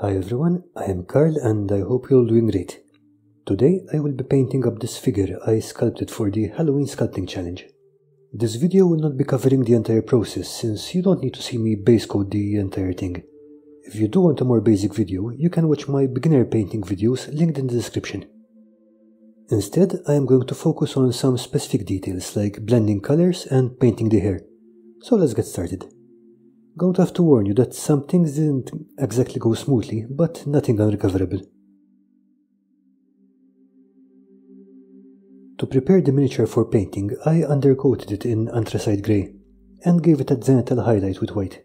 Hi everyone, I am Carl and I hope you're all doing great. Today I will be painting up this figure I sculpted for the Halloween sculpting challenge. This video will not be covering the entire process since you don't need to see me base coat the entire thing. If you do want a more basic video, you can watch my beginner painting videos linked in the description. Instead, I am going to focus on some specific details like blending colors and painting the hair. So let's get started. Going to have to warn you that some things didn't exactly go smoothly, but nothing unrecoverable. To prepare the miniature for painting, I undercoated it in anthracite grey and gave it a zenithal highlight with white.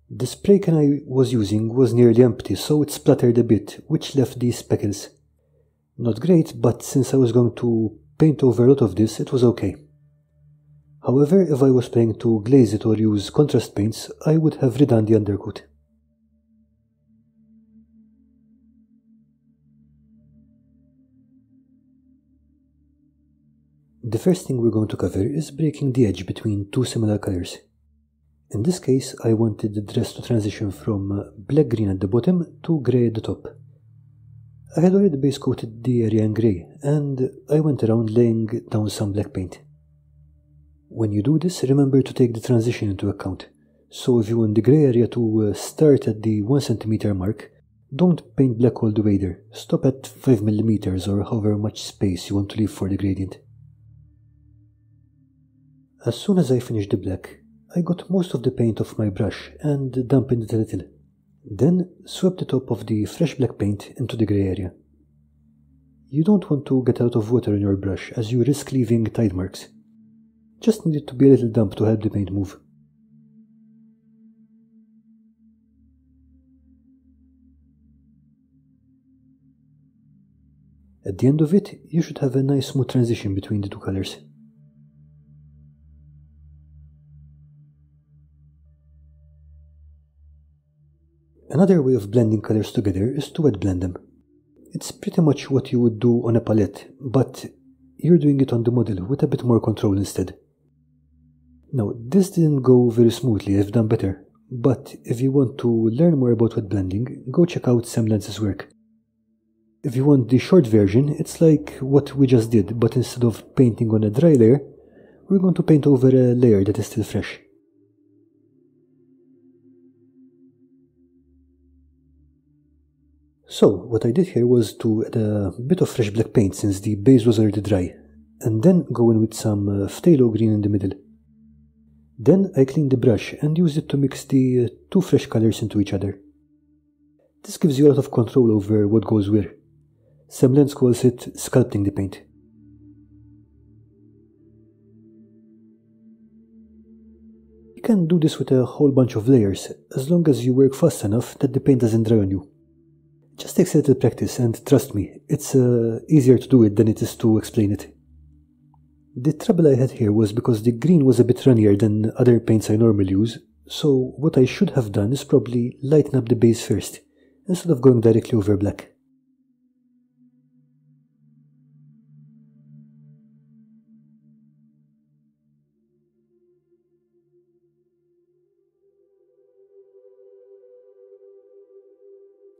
The spray can I was using was nearly empty, so it splattered a bit, which left these speckles. Not great, but since I was going to paint over a lot of this, it was okay. However, if I was planning to glaze it or use contrast paints, I would have redone the undercoat. The first thing we're going to cover is breaking the edge between two similar colors. In this case, I wanted the dress to transition from black-green at the bottom to grey at the top. I had already base coated the area in grey, and I went around laying down some black paint. When you do this, remember to take the transition into account. So if you want the grey area to start at the 1 cm mark, don't paint black all the way there. Stop at 5 mm or however much space you want to leave for the gradient. As soon as I finished the black, I got most of the paint off my brush and dampened it a little. Then swept the top of the fresh black paint into the grey area. You don't want to get a lot of water on your brush as you risk leaving tide marks. Just need it to be a little damp to help the paint move. At the end of it, you should have a nice smooth transition between the two colors. Another way of blending colors together is to wet blend them. It's pretty much what you would do on a palette, but you're doing it on the model with a bit more control instead. Now, this didn't go very smoothly, I've done better, but if you want to learn more about wet blending, go check out Semlance's work. If you want the short version, it's like what we just did, but instead of painting on a dry layer, we're going to paint over a layer that is still fresh. So, what I did here was to add a bit of fresh black paint since the base was already dry, and then go in with some phthalo green in the middle. Then I cleaned the brush and used it to mix the two fresh colors into each other. This gives you a lot of control over what goes where. Semlance calls it sculpting the paint. You can do this with a whole bunch of layers, as long as you work fast enough that the paint doesn't dry on you. It just takes a little practice, and trust me, it's easier to do it than it is to explain it. The trouble I had here was because the green was a bit runnier than other paints I normally use, so what I should have done is probably lighten up the base first, instead of going directly over black.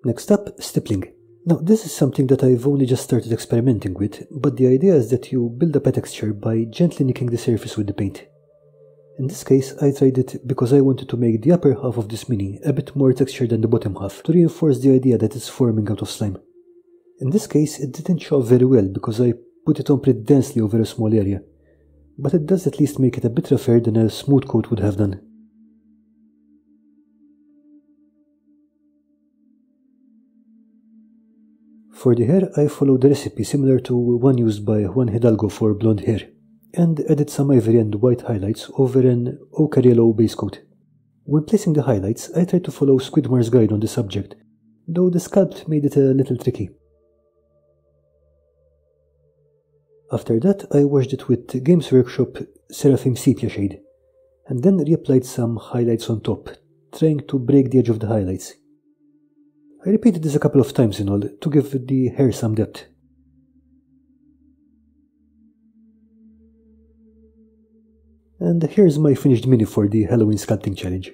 Next up, stippling. Now, this is something that I've only just started experimenting with, but the idea is that you build up a texture by gently nicking the surface with the paint. In this case, I tried it because I wanted to make the upper half of this mini a bit more textured than the bottom half, to reinforce the idea that it's forming out of slime. In this case, it didn't show up very well because I put it on pretty densely over a small area, but it does at least make it a bit rougher than a smooth coat would have done. For the hair, I followed a recipe similar to one used by Juan Hidalgo for blonde hair, and added some ivory and white highlights over an ochre yellow base coat. When placing the highlights, I tried to follow Squidmar's guide on the subject, though the sculpt made it a little tricky. After that, I washed it with Games Workshop Seraphim Sepia shade, and then reapplied some highlights on top, trying to break the edge of the highlights. I repeated this a couple of times in all, to give the hair some depth. And here's my finished mini for the Halloween sculpting challenge.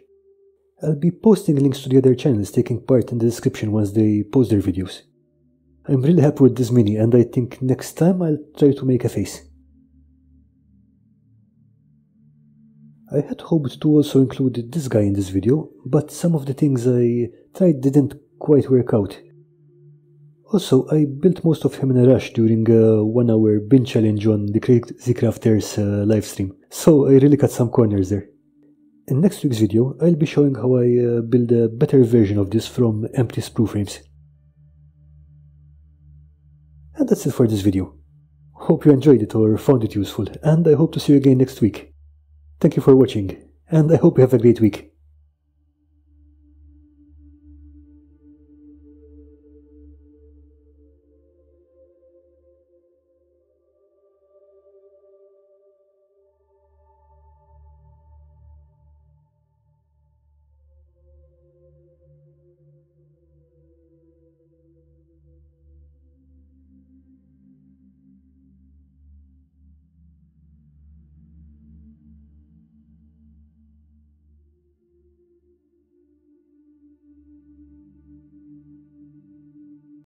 I'll be posting links to the other channels taking part in the description once they post their videos. I'm really happy with this mini, and I think next time I'll try to make a face. I had hoped to also include this guy in this video, but some of the things I tried didn't quite work out. Also, I built most of him in a rush during a 1-hour bin challenge on the Crazy Crafters livestream, so I really cut some corners there. In next week's video, I'll be showing how I build a better version of this from empty sprue frames. And that's it for this video. Hope you enjoyed it or found it useful, and I hope to see you again next week. Thank you for watching, and I hope you have a great week.